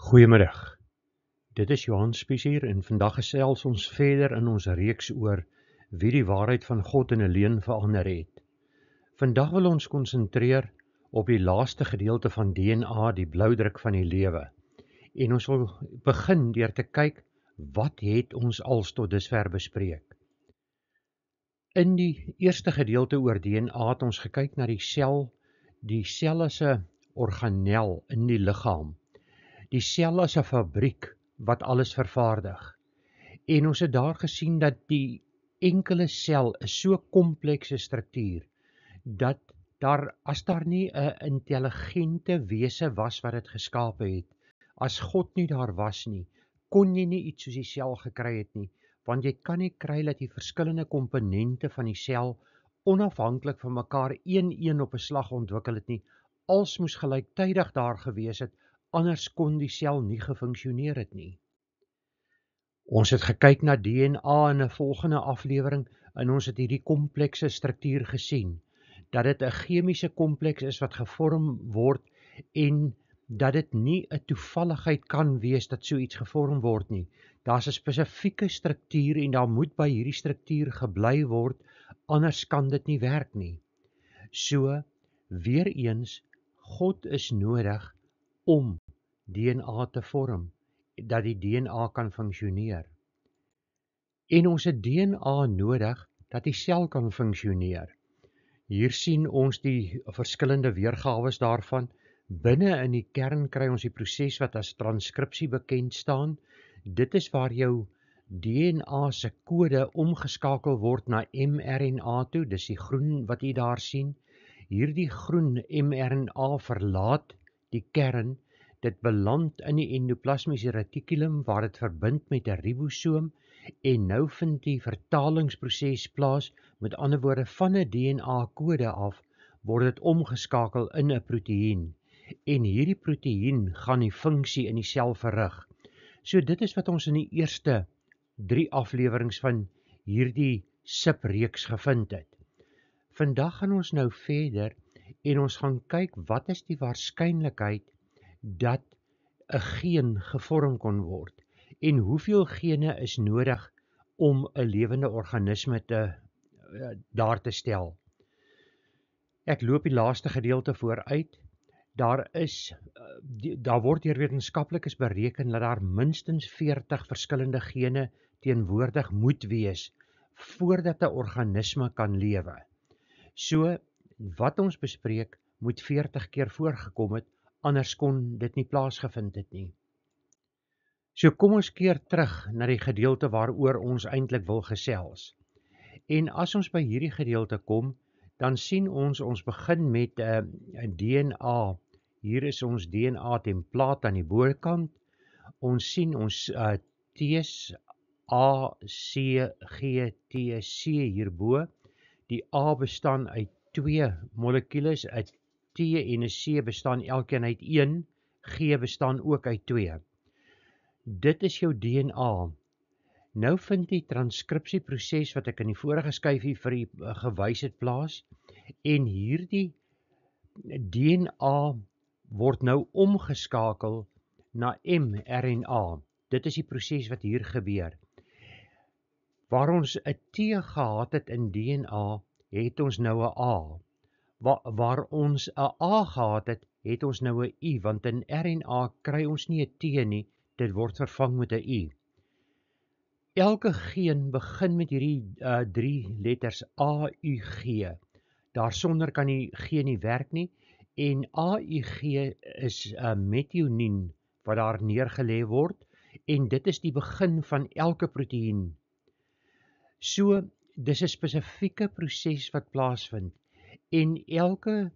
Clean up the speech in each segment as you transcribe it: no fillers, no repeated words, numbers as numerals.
Goeiemiddag, dit is Johan Spies hier en vandag gesels ons verder in ons reeks oor wie die waarheid van God in 'n leuen verander het. Vandag wil ons konsentreer op die laaste gedeelte van DNA, die bloudruk van die lewe. En ons wil begin deur te kyk, wat het ons als tot dusver bespreek? In die eerste gedeelte oor DNA het ons gekyk na die sel as 'n organel in die liggaam. Die sel as 'n fabriek wat alles vervaardig. En ons het daar gesien dat die enkele sel is so komplekse struktuur, dat as daar nie 'n intelligente wese was wat dit geskape het, as God nie daar was nie, kon jy nie iets soos die sel gekry het nie, want jy kan nie kry dat die verskillende komponente van die sel onafhanklik van mekaar een op 'n slag ontwikkel het nie, als moes gelyktydig daar gewees het, anders kon die sel nie gefunksioneer het nie. Ons het gekyk na DNA in 'n volgende aflewering en ons het hierdie komplekse struktuur gesien, dat dit 'n chemiese kompleks is wat gevorm word en dat dit nie 'n toevalligheid kan wees dat so iets gevorm word nie. Daar's 'n spesifieke struktuur en daar moet by hierdie struktuur gebly word, anders kan dit nie werk nie. So, weer eens, God is nodig om DNA te vorm, dat die DNA kan funksioneer. En ons het DNA nodig dat die sel kan funksioneer. Hier sien ons die verskillende weergawe daarvan. Binne in die kern kry ons die proses wat as transkripsie bekend staan. Dit is waar jou DNA se kode omgeskakel word na mRNA toe, dis die groen wat jy daar sien. Hierdie groen mRNA verlaat die kern, dit beland in die endoplasmiese retikulum waar dit verbind met 'n ribosoom en nou vind die vertalingsproses plaas, met ander woorde van 'n DNA-kode af word dit omgeskakel in 'n proteïen en hierdie proteïen gaan die funksie in die sel verrig. So dit is wat ons in die eerste 3 afleweringe van hierdie subreeks gevind het. Vandag gaan ons nou verder en ons gaan kyk wat is die waarskynlikheid dat 'n geen gevorm kon word en hoeveel gene is nodig om 'n lewende organisme daar te stel. Ek loop die laaste gedeelte vooruit. Daar word deur wetenskaplikes bereken dat daar minstens 40 verskillende gene teenwoordig moet wees voordat 'n organisme kan lewe. So, wat ons bespreek moet 40 keer voorgekom het, anders kon dit nie plaasgevind het nie. So kom ons keer terug na die gedeelte waaroor ons eintlik wil gesels. En as ons by hierdie gedeelte kom, dan sien ons begin met 'n DNA. Hier is ons DNA templaat aan die bokant. Ons sien ons T's, A, C, G, T, C hierbo. Die A bestaan uit 2 molekules, 'n T en 'n C bestaan elkeen uit 1, G bestaan ook uit 2. Dit is jou DNA. Nou vind die transkripsieproses wat ek in die vorige skyfie vir u gewys het plaas, en hierdie DNA word nou omgeskakel na mRNA. Dit is die proses wat hier gebeur. Waar ons 'n T gehad het in DNA, het ons nou 'n A. Waar ons 'n A gehad het, het ons nou 'n I, want in RNA kry ons nie 'n T nie, dit word vervang met 'n I. Elke geen begin met hierdie 3 letters A, U, G. Daarsonder kan die G nie werk nie, en A, U, G is 'n metionien wat daar neergelê word, en dit is die begin van elke proteïen. So, dis 'n spesifieke proses wat plaasvind, en elke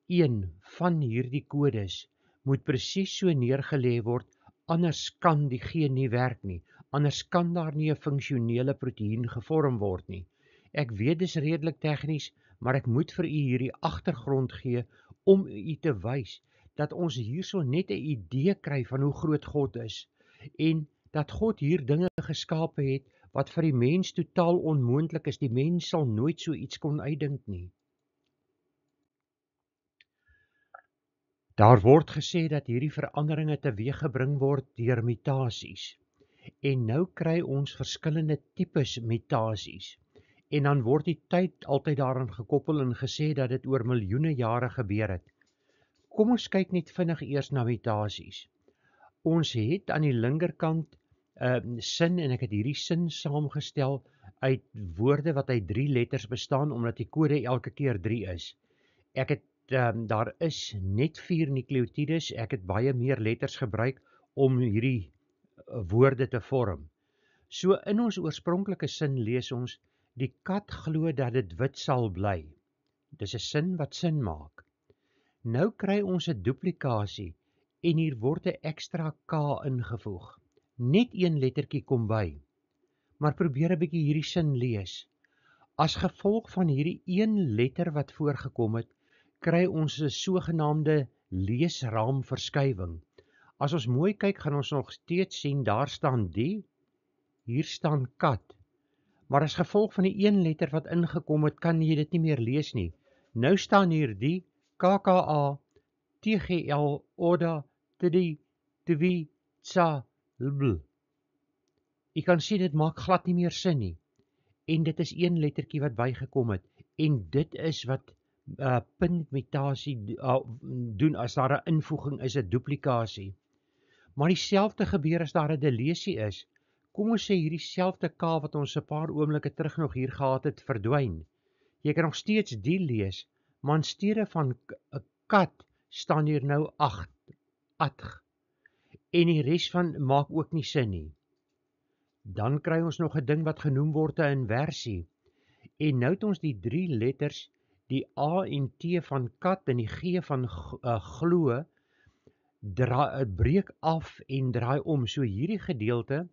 een van hierdie kodes moet presies so neergelê word, anders kan die geen nie werk nie, anders kan daar nie 'n funksionele proteïen gevorm word nie. Ek weet dis redelik tegnies, maar ek moet vir u hierdie agtergrond gee om u te wys dat ons hierso net 'n idee kry van hoe groot God is en dat God hier dinge geskape het wat vir die mens totaal onmoontlik is. Die mens sal nooit so iets kon uitdink nie. Daar word gesê dat hierdie veranderinge teweeggebring word deur mutasies. En nou kry ons verskillende tipes mutasies. En dan word die tyd altyd daaraan gekoppel en gesê dat dit oor miljoene jare gebeur het. Kom ons kyk net vinnig eers na mutasies. Ons het aan die linkerkant sin, en ek het hierdie sin saamgestel uit woorde wat uit 3 letters bestaan, omdat die kode elke keer 3 is. Ek het, daar is net 4 nukleotides, ek het baie meer letters gebruik om hierdie woorde te vorm. So in ons oorspronklike sin lees ons, die kat glo dat dit wit sal bly. Dis 'n sin wat sin maak. Nou kry ons 'n duplikasie en hier word 'n ekstra K ingevoeg. Net een lettertjie kom by. Maar probeer 'n bietjie hierdie sin lees. As gevolg van hierdie een letter wat voorgekom het, kry ons 'n sogenaamde leesraamverskywing. As ons mooi kyk, gaan ons nog steeds sien, daar staan die, hier staan kat. Maar as gevolg van die een letter wat ingekom het, kan jy dit nie meer lees nie. Nou staan hier die, KKA, TGL, ODA, TDI, TWI, TSA, LBL. Jy kan sien dit maak glad nie meer sin nie. En dit is een lettertjie wat bygekom het. En dit is wat puntmutasie doen as daar 'n invoeging is, 'n duplikasie. Maar dieselfde gebeur as daar 'n delesie is. Kom ons sê hierdie selfde K wat ons 'n paar oomblikke terug nog hier gehad het, verdwyn. Jy kan nog steeds die lees, maar in steede van 'n kat staan hier nou atg. En die res van maak ook nie sin nie. Dan kry ons nog 'n ding wat genoem word 'n inversie. En nou het ons die 3 letters, die A en T van kat en die G van glo, breek af en draai om. So hierdie gedeelte,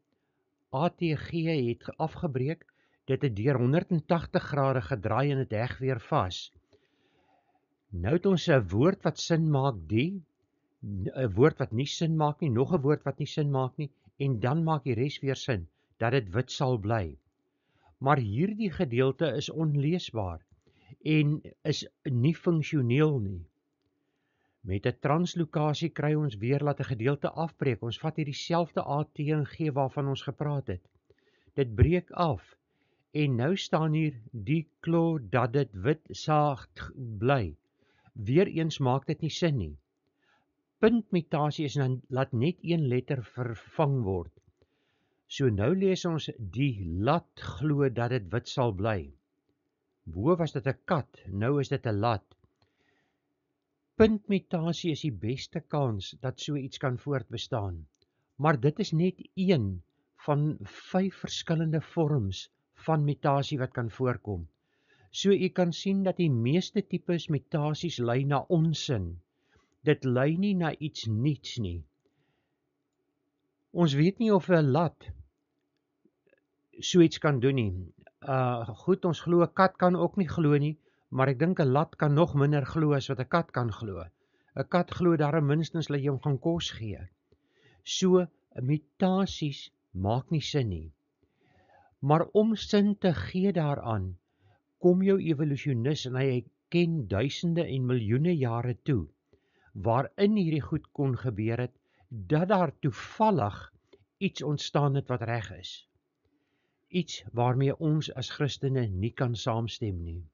ATG het afgebreek, dit het deur 180 grade gedraai en het heg weer vas. Nou het ons 'n woord wat sin maak, 'n woord wat nie sin maak nie, nog 'n woord wat nie sin maak nie, en dan maak die res weer sin, dat dit wit sal bly. Maar hierdie gedeelte is onleesbaar en is nie funksioneel nie. Met 'n translokasie kry ons weer laat 'n gedeelte afbreek. Ons vat hierdie selfde AT en G waarvan ons gepraat het. Dit breek af en nou staan hier die klo dat dit wit saag bly. Weereens maak dit nie sin nie. Puntmutasie is dan laat net een letter vervang word. So nou lees ons die lat glo dat dit wit sal bly. Bo was dit 'n kat, nou is dit 'n lat. Puntmutasie is die beste kans dat so iets kan voortbestaan. Maar dit is net een van 5 verskillende vorms van mutasie wat kan voorkom. So u kan sien dat die meeste tipes mutasies lei na onsin. Dit lei nie na iets niets nie. Ons weet nie of 'n lat so iets kan doen nie. Goed, ons glo 'n kat kan ook nie glo nie, maar ek dink 'n lat kan nog minder glo as wat 'n kat kan glo. 'n Kat glo daarom minstens dat jy hom gaan kos gee. So, mutasies maak nie sin nie. Maar om sin te gee daaraan, kom jou evolusionis en hy ken duisende en miljoene jare toe, waarin hierdie goed kon gebeur het, dat daar toevallig iets ontstaan het wat reg is. Iets waarmee ons as Christene nie kan saamstem nie.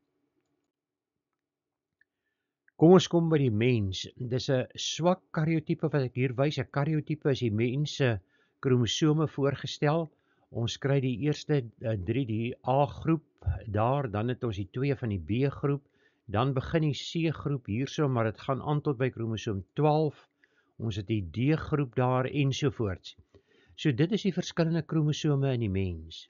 Kom ons kom by die mens. Dis 'n swak karyotipe wat ek hier wys. 'n Karyotipe is die mens se kromosome voorgestel. Ons kry die eerste 3, die A-groep daar, dan het ons die 2 van die B-groep, dan begin die C-groep hierso, maar dit gaan aan tot by kromosoom 12. Ons het die D-groep daar ensovoorts. So dit is die verskillende kromosome in die mens.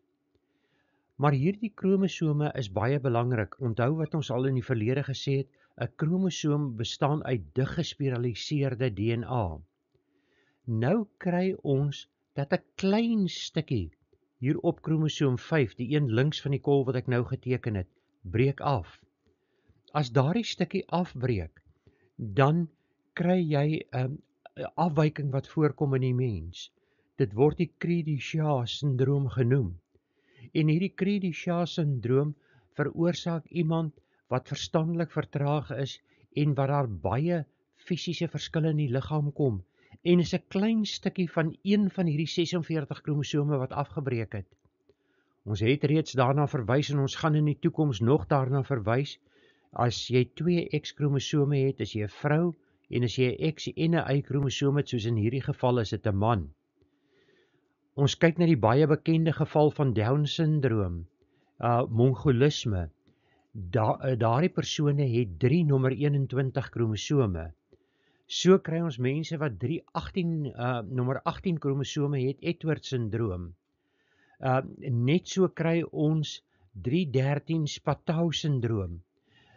Maar hierdie kromosome is baie belangrik. Onthou wat ons al in die verlede gesê het, 'n kromosoom bestaan uit digespiraliseerde DNA. Nou kry ons dat 'n klein stukkie hier op kromosoom 5, die een links van die kol wat ek nou geteken het, breek af. As daardie stukkie afbreek, dan kry jy 'n afwyking wat voorkom in die mens. Dit word die Cri-du-Chat-sindroom genoem. En hierdie Cri-du-Chat-sindroom veroorsaak iemand wat verstandelik vertraag is en wat daar baie fisiese verskille in die liggaam kom en is 'n klein stukkie van een van hierdie 46 kromosome wat afgebreek het. Ons het reeds daarna verwys en ons gaan in die toekoms nog daarna verwys. As jy 2 X-kromosome het, is jy 'n vrou, en as jy 'n X en 'n Y-kromosoom het, soos in hierdie geval, is dit 'n man. Ons kyk na die baie bekende geval van Down-syndroom, mongolisme. Daardie persone het 3 nommer 21 kromosome. So kry ons mense wat nommer 18 kromosome het, Edwards-syndroom. Net so kry ons 313 Spatow-syndroom.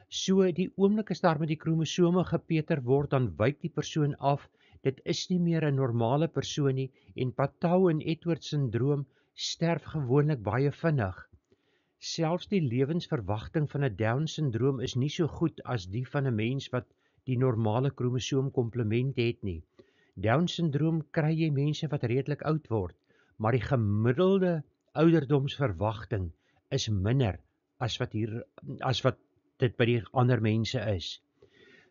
So die oomblik as daar met die kromosome gepeter word, dan wyk die persoon af. Dit is nie meer 'n normale persoon nie, en Spatow en Edwards-syndroom sterf gewoonlik baie vinnig. Selfs die lewensverwagting van 'n Down-syndroom is nie so goed as die van 'n mens wat die normale kromosoomkomplement het nie. Down-syndroom kry jy mense wat redelik oud word, maar die gemiddelde ouderdomsverwagting is minder as wat dit by die ander mense is.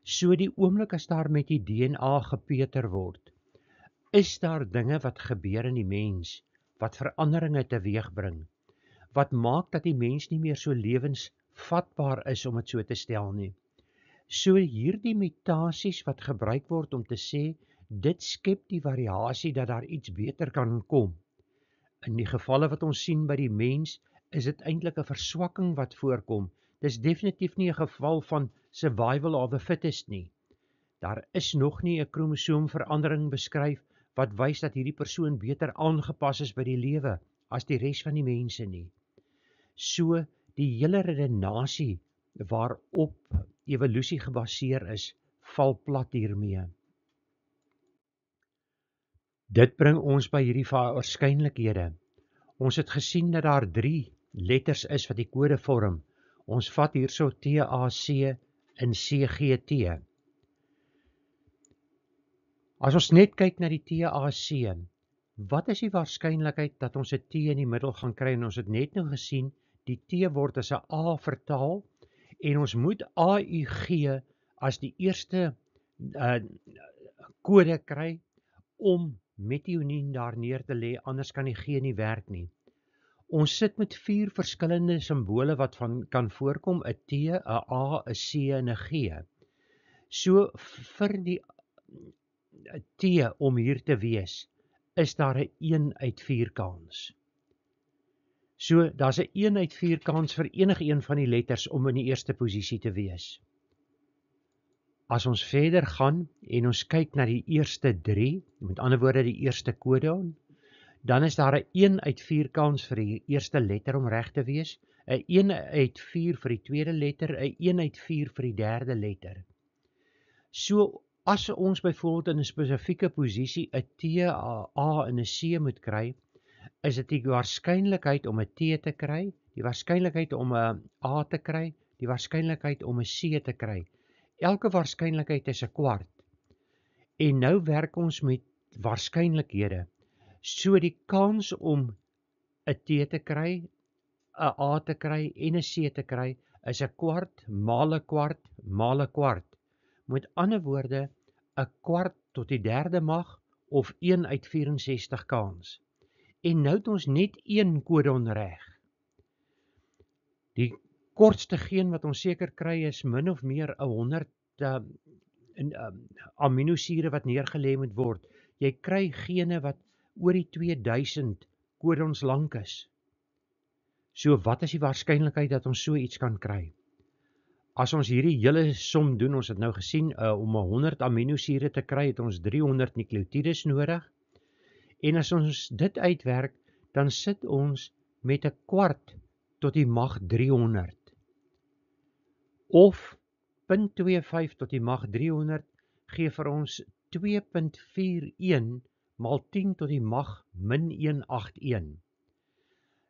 So die oomblik as daar met die DNA gepeter word, is daar dinge wat gebeur in die mens, wat veranderinge teweegbring, wat maak dat die mens nie meer so lewensvatbaar is, om dit so te stel nie. So hierdie mutasies wat gebruik word om te sê, dit skep die variasie dat daar iets beter kan kom. In die gevalle wat ons sien by die mens, is dit eintlik 'n verswakking wat voorkom. Dis definitief nie 'n geval van survival of the fittest nie. Daar is nog nie 'n kromosoomverandering beskryf wat wys dat hierdie persoon beter aangepas is by die lewe as die res van die mense nie. So die hele redenasie waarop evolusie gebaseer is, val plat hiermee. Dit bring ons by hierdie waarskynlikhede. Ons het gesien dat daar 3 letters is wat die kode vorm. Ons vat hierso TAC en CGT. As ons net kyk na die TAC, wat is die waarskynlikheid dat ons 'n T in die middel gaan kry? En ons het net nou gesien, die T word as 'n A vertaal, en ons moet AUG as die eerste kode kry om metionien daar neer te lê, anders kan die G nie werk nie. Ons sit met 4 verskillende simbole wat kan voorkom, 'n T, 'n A, 'n C en 'n G. So vir die T om hier te wees, is daar 'n 1 uit 4 kans. So daar's 'n 1 uit 4 kans vir enige een van die letters om in die eerste posisie te wees. As ons verder gaan en ons kyk na die eerste 3, met ander woorde die eerste codon, dan is daar 'n 1 uit 4 kans vir die eerste letter om reg te wees, 'n 1 uit 4 vir die tweede letter, 'n 1 uit 4 vir die derde letter. So as ons byvoorbeeld in 'n spesifieke posisie 'n T, 'n A en 'n C moet kry, is dit die waarskynlikheid om 'n T te kry, die waarskynlikheid om 'n A te kry, die waarskynlikheid om 'n C te kry. Elke waarskynlikheid is 'n kwart. En nou werk ons met waarskynlikhede. So die kans om 'n T te kry, 'n A te kry en 'n C te kry, is 'n kwart maal 'n kwart maal 'n kwart. Met ander woorde, 'n kwart tot die derde mag, of 1 uit 64 kans. En nou het ons net 1 codon reg. Die kortste geen wat ons seker kry is min of meer 100 aminosure wat neergelê moet word. Jy kry gene wat oor die 2000 codons lank is. So wat is die waarskynlikheid dat ons so iets kan kry? As ons hierdie hele som doen, ons het nou gesien, om 100 aminosure te kry, het ons 300 nukleotides nodig. En as ons dit uitwerk, dan sit ons met 'n kwart tot die mag 300. Of 0.25 tot die mag 300 gee vir ons 2.41 maal 10 tot die mag min 181.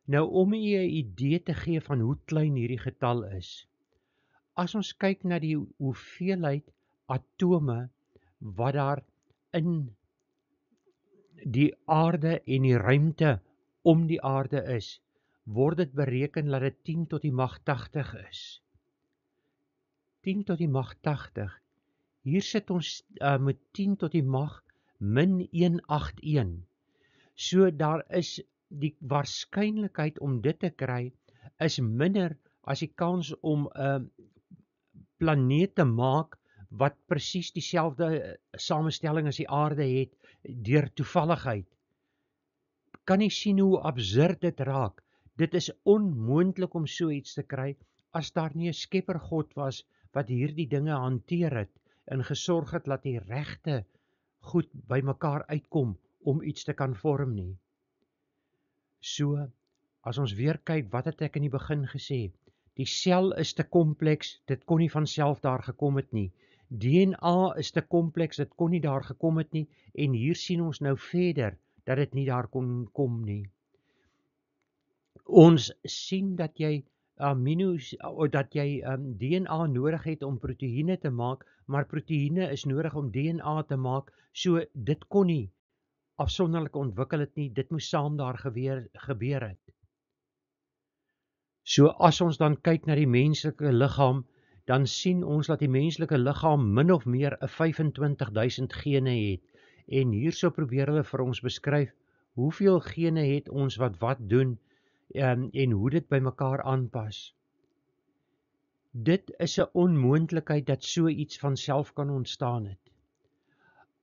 Nou om u 'n idee te gee van hoe klein hierdie getal is. As ons kyk na die hoeveelheid atome wat daar in die aarde en die ruimte om die aarde is, word dit bereken dat dit 10 tot die mag 80 is. 10 tot die mag 80. Hier sit ons met 10 tot die mag min 181. So daar is die waarskynlikheid om dit te kry is minder as die kans om 'n planeet te maak wat presies dieselfde samestelling as die aarde het deur toevalligheid. Kan nie sien hoe absurd dit raak. Dit is onmoontlik om so iets te kry as daar nie 'n skepper God was wat hierdie dinge hanteer het en gesorg het dat die regte goed by mekaar uitkom om iets te kan vorm nie. So, as ons weer kyk, wat het ek in die begin gesê? Die sel is te kompleks, dit kon nie van self daar gekom het nie. DNA is te kompleks, dit kon nie daar gekom het nie. En hier sien ons nou verder, dat dit nie daar kon kom nie. Ons sien dat jy DNA nodig het om proteïene te maak, maar proteïene is nodig om DNA te maak, so dit kon nie afsonderlik ontwikkel het nie, dit moes saam daar gebeur het. So as ons dan kyk na die menslike liggaam, dan sien ons dat die menslike liggaam min of meer 'n 25.000 gene het. En hierso probeer hulle vir ons beskryf, hoeveel gene het ons wat doen, en hoe dit by mekaar aanpas. Dit is 'n onmoontlikheid dat so iets van self kan ontstaan het.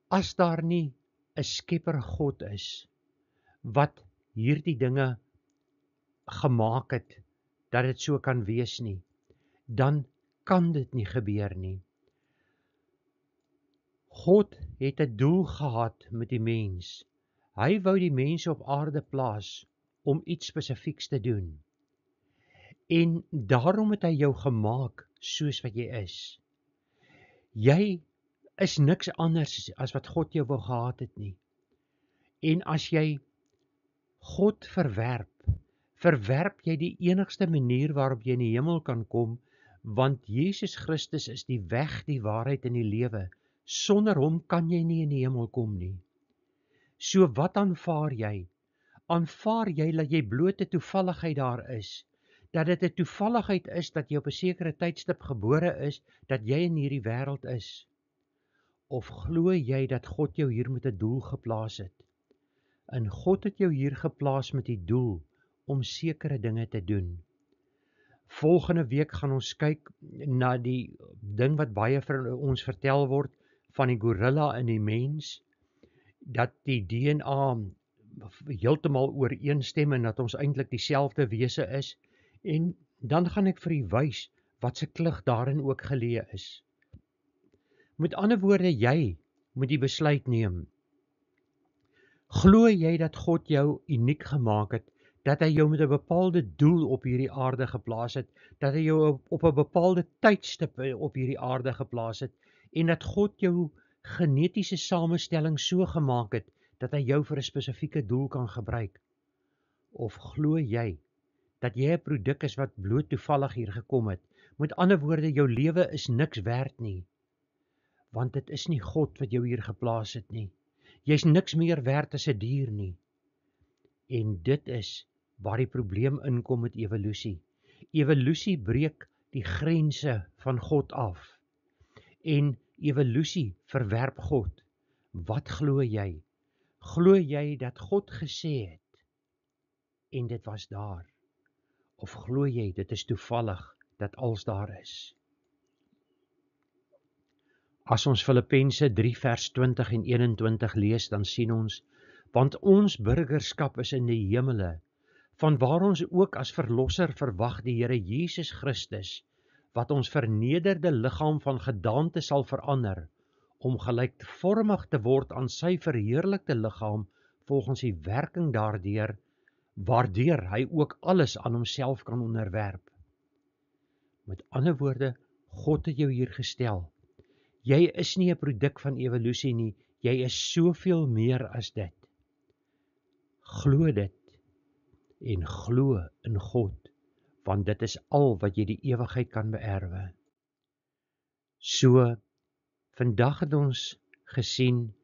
As daar nie 'n skepper God is, wat hierdie dinge gemaak het, dat dit so kan wees nie, dan kan dit nie gebeur nie. God het 'n doel gehad met die mens. Hy wou die mens op aarde plaas om iets spesifieks te doen. En daarom het hy jou gemaak soos wat jy is. Jy is niks anders as wat God jou wou gehad het nie. En as jy God verwerp jy die enigste manier waarop jy in die hemel kan kom, want Jesus Christus is die weg, die waarheid en die lewe. Sonder hom kan jy nie in die hemel kom nie. So wat aanvaar jy? Aanvaar jy dat jy bloot 'n toevalligheid daar is? Dat dit 'n toevalligheid is dat jy op 'n sekere tydstip gebore is, dat jy in hierdie wêreld is? Of glo jy dat God jou hier met 'n doel geplaas het? En God het jou hier geplaas met die doel om sekere dinge te doen. Volgende week gaan ons kyk na die ding wat baie vir ons vertel word van die gorilla en die mens, dat die DNA heeltemal ooreenstem en dat ons eintlik dieselfde wese is, en dan gaan ek vir u wys wat se klug daarin ook geleë is. Met ander woorde, jy moet die besluit neem. Glo jy dat God jou uniek gemaak het, dat hy jou met 'n bepaalde doel op hierdie aarde geplaas het, dat hy jou op 'n bepaalde tydstip op hierdie aarde geplaas het, en dat God jou genetiese samestelling so gemaak het, dat hy jou vir 'n spesifieke doel kan gebruik? Of glo jy dat jy 'n produk is wat bloot toevallig hier gekom het? Met ander woorde, jou lewe is niks werd nie, want dit is nie God wat jou hier geplaas het nie. Jy's niks meer werd as 'n dier nie. En dit is waar die probleem inkom met evolusie. Evolusie breek die grense van God af. En evolusie verwerp God. Wat glo jy? Glo jy dat God gesê het en dit was daar? Of glo jy dit is toevallig dat alles daar is? As ons Filippense 3 vers 20 en 21 lees, dan sien ons, want ons burgerskap is in die hemele, vanwaar ons ook as verlosser verwag die Here Jesus Christus, wat ons vernederde liggaam van gedaante sal verander, om gelykvormig te word aan sy verheerlikte liggaam, volgens die werking daardeur, waardeur hy ook alles aan homself kan onderwerp. Met ander woorde, God het jou hier gestel. Jy is nie 'n produk van evolusie nie, jy is soveel meer as dit. Glo dit en glo in God, want dit is al wat jy die ewigheid kan beerwe. So, vandag het ons gesien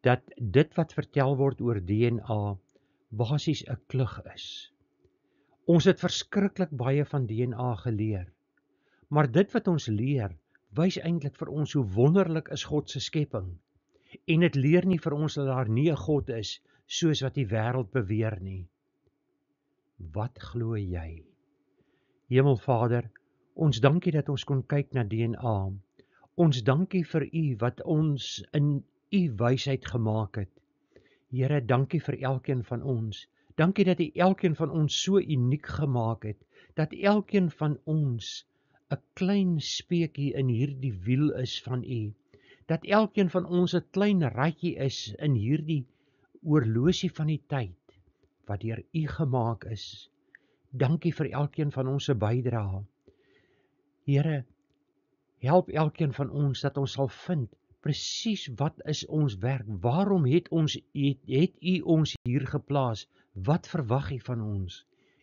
dat dit wat vertel word oor DNA basies 'n klug is. Ons het verskriklik baie van DNA geleer, maar dit wat ons leer, wys eintlik vir ons hoe wonderlik is God se skepping. En dit leer nie vir ons dat daar nie 'n God is, soos wat die wêreld beweer nie. Wat glo jy? Hemelvader, ons dankie dat ons kon kyk na DNA. Ons dankie vir U wat ons in U wysheid gemaak het. Here, dankie vir elkeen van ons. Dankie dat U elkeen van ons so uniek gemaak het, dat elkeen van ons 'n klein speekie in hierdie wiel is van U, dat elkeen van ons 'n klein ratjie is in hierdie oorlosie van die tyd, wat deur U gemaak is. Dankie vir elkeen van ons se bydrae. Here, help elkeen van ons dat ons sal vind presies wat is ons werk, waarom het U ons hier geplaas, wat verwag U van ons,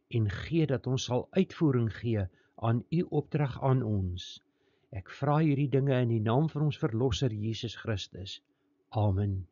en gee dat ons sal uitvoering gee aan U opdrag aan ons. Ek vra hierdie dinge in die naam van ons Verlosser Jesus Christus. Amen.